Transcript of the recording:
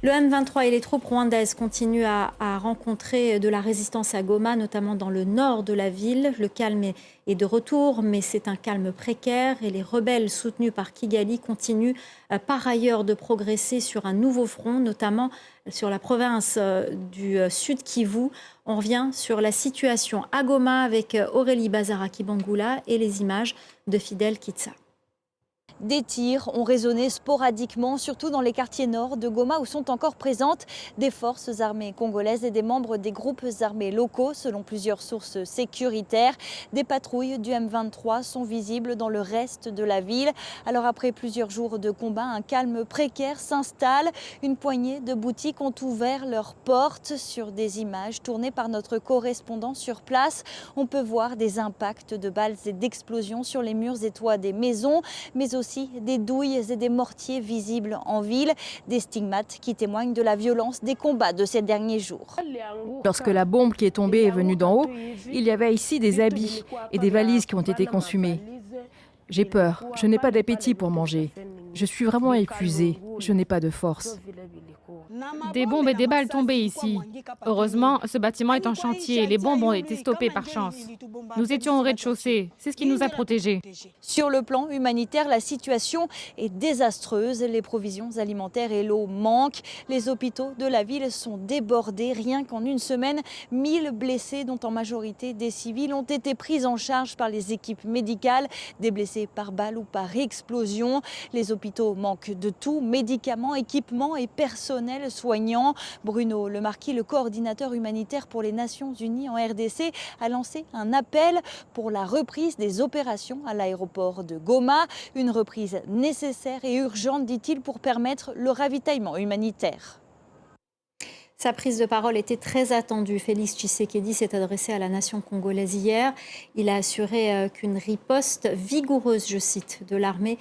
Le M23 et les troupes rwandaises continuent à rencontrer de la résistance à Goma, notamment dans le nord de la ville. Le calme est de retour, mais c'est un calme précaire et les rebelles soutenus par Kigali continuent par ailleurs de progresser sur un nouveau front, notamment sur la province du Sud Kivu. On revient sur la situation à Goma avec Aurélie Bazaraki-Bangula et les images de Fidel Kitsa. Des tirs ont résonné sporadiquement, surtout dans les quartiers nord de Goma où sont encore présentes des forces armées congolaises et des membres des groupes armés locaux. Selon plusieurs sources sécuritaires, des patrouilles du M23 sont visibles dans le reste de la ville. Alors après plusieurs jours de combat, un calme précaire s'installe. Une poignée de boutiques ont ouvert leurs portes. Sur des images tournées par notre correspondant sur place, on peut voir des impacts de balles et d'explosions sur les murs et toits des maisons, mais aussi des douilles et des mortiers visibles en ville, des stigmates qui témoignent de la violence des combats de ces derniers jours. Lorsque la bombe qui est tombée est venue d'en haut, il y avait ici des habits et des valises qui ont été consumées. J'ai peur, je n'ai pas d'appétit pour manger. Je suis vraiment épuisée, je n'ai pas de force. Des bombes et des balles tombées ici. Heureusement, ce bâtiment est en chantier. Les bombes ont été stoppées par chance. Nous étions au rez-de-chaussée. C'est ce qui nous a protégés. Sur le plan humanitaire, la situation est désastreuse. Les provisions alimentaires et l'eau manquent. Les hôpitaux de la ville sont débordés. Rien qu'en une semaine, 1000 blessés, dont en majorité des civils, ont été pris en charge par les équipes médicales. Des blessés par balle ou par explosion. Les hôpitaux manquent de tout, médicaments, équipements et personnel soignant. Bruno Lemarquis, le coordinateur humanitaire pour les Nations Unies en RDC, a lancé un appel pour la reprise des opérations à l'aéroport de Goma. Une reprise nécessaire et urgente, dit-il, pour permettre le ravitaillement humanitaire. Sa prise de parole était très attendue. Félix Tshisekedi s'est adressé à la nation congolaise hier. Il a assuré qu'une riposte vigoureuse, je cite, de l'armée